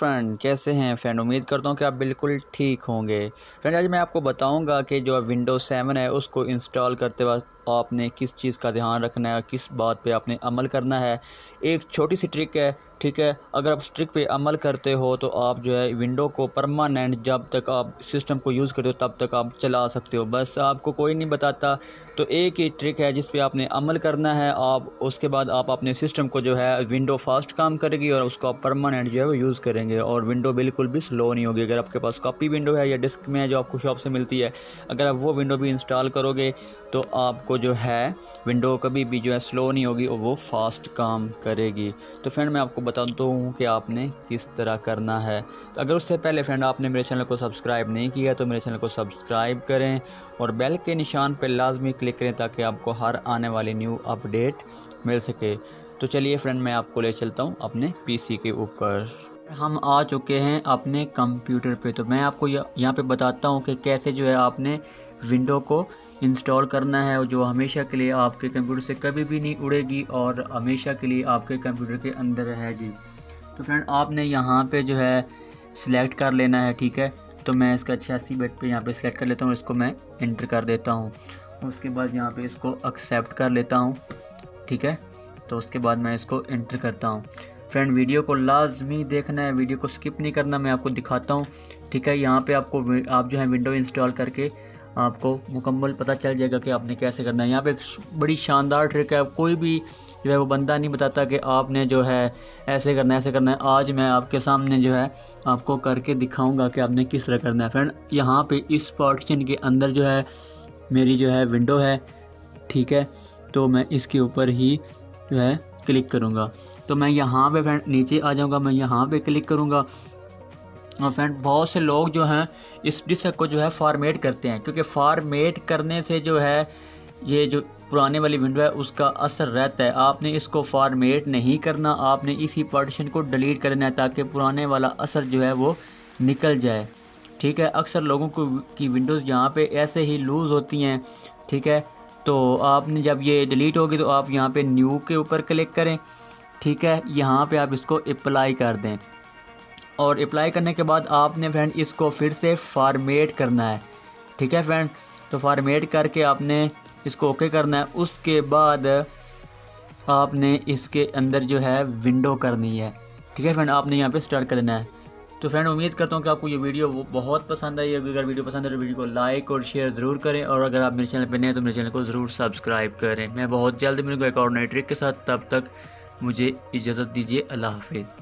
Friend, कैसे हैं friend. उम्मीद करता हूँ कि आप बिल्कुल ठीक होंगे। फ्रेंड, आज मैं आपको बताऊंगा कि जो विंडोज़ 7 है उसको इंस्टॉल करते वक्त आपने किस चीज़ का ध्यान रखना है, किस बात पे आपने अमल करना है। एक छोटी सी ट्रिक है, ठीक है। अगर आप इस ट्रिक पे अमल करते हो तो आप जो है विंडो को परमानेंट जब तक आप सिस्टम को यूज़ करते हो तब तक आप चला सकते हो। बस आपको कोई नहीं बताता, तो एक ही ट्रिक है जिस पे आपने अमल करना है। आप उसके बाद आप अपने सिस्टम को जो है विंडो फास्ट काम करेगी और उसको आप परमानेंट जो है वो यूज़ करेंगे और विंडो बिल्कुल भी स्लो नहीं होगी। अगर आपके पास कॉपी विंडो है या डिस्क में है जो आपको शॉप से मिलती है, अगर आप वो विंडो भी इंस्टॉल करोगे तो आपको जो है विंडो कभी भी जो है स्लो नहीं होगी और वो फास्ट काम करेगी। तो फ्रेंड, मैं आपको बताता हूँ कि आपने किस तरह करना है। तो अगर उससे पहले फ्रेंड आपने मेरे चैनल को सब्सक्राइब नहीं किया तो मेरे चैनल को सब्सक्राइब करें और बेल के निशान पर लाजमी क्लिक करें ताकि आपको हर आने वाली न्यू अपडेट मिल सके। तो चलिए फ्रेंड, मैं आपको ले चलता हूँ अपने पीसी के ऊपर। हम आ चुके हैं अपने कंप्यूटर पे। तो मैं आपको यहाँ पे बताता हूँ कि कैसे जो है आपने विंडो को इंस्टॉल करना है जो हमेशा के लिए आपके कंप्यूटर से कभी भी नहीं उड़ेगी और हमेशा के लिए आपके कंप्यूटर के अंदर रहेगी। तो फ्रेंड, आपने यहाँ पे जो है सिलेक्ट कर लेना है, ठीक है। तो मैं इसका 86 बिट पे यहाँ पे सिलेक्ट कर लेता हूँ, इसको मैं एंटर कर देता हूँ। उसके बाद यहाँ पे इसको एक्सेप्ट कर लेता हूँ, ठीक है। तो उसके बाद मैं इसको एंटर करता हूँ। फ्रेंड, वीडियो को लाजमी देखना है, वीडियो को स्किप नहीं करना, मैं आपको दिखाता हूँ, ठीक है। यहाँ पे आपको आप जो है विंडो इंस्टॉल करके आपको मुकम्मल पता चल जाएगा कि आपने कैसे करना है। यहाँ पे एक बड़ी शानदार ट्रिक है, कोई भी जो है वो बंदा नहीं बताता कि आपने जो है ऐसे करना है ऐसे करना है। आज मैं आपके सामने जो है आपको करके दिखाऊंगा कि आपने किस तरह करना है। फ्रेंड, यहाँ पे इस पार्टीशन के अंदर जो है मेरी जो है विंडो है, ठीक है। तो मैं इसके ऊपर ही जो है क्लिक करूँगा। तो मैं यहाँ पे फ्रेंड नीचे आ जाऊँगा, मैं यहाँ पे क्लिक करूँगा। और फ्रेंड, बहुत से लोग जो हैं इस डिस्क को जो है फॉर्मेट करते हैं, क्योंकि फॉर्मेट करने से जो है ये जो पुराने वाली विंडो है उसका असर रहता है। आपने इसको फॉर्मेट नहीं करना, आपने इसी पार्टीशन को डिलीट करना है ताकि पुराने वाला असर जो है वो निकल जाए, ठीक है। अक्सर लोगों को की विंडोज़ यहाँ पे ऐसे ही लूज़ होती हैं, ठीक है। तो आपने जब ये डिलीट होगी तो आप यहाँ पे न्यू के ऊपर क्लिक करें, ठीक है। यहाँ पे आप इसको अप्लाई कर दें और अप्लाई करने के बाद आपने फ्रेंड इसको फिर से फॉर्मेट करना है, ठीक है फ्रेंड। तो फॉर्मेट करके आपने इसको ओके करना है। उसके बाद आपने इसके अंदर जो है विंडो करनी है, ठीक है फ्रेंड। आपने यहाँ पे स्टार्ट कर देना है। तो फ्रेंड, उम्मीद करता हूँ कि आपको ये वीडियो वो बहुत पसंद आई। अगर वीडियो पसंद है तो वीडियो को लाइक और शेयर ज़रूर करें और अगर आप मेरे चैनल पर नए हैं तो मेरे चैनल को ज़रूर सब्सक्राइब करें। मैं बहुत जल्द मिलूँगा एक और नई ट्रिक के साथ, तब तक मुझे इजाज़त दीजिए। अल्लाह हाफिज़।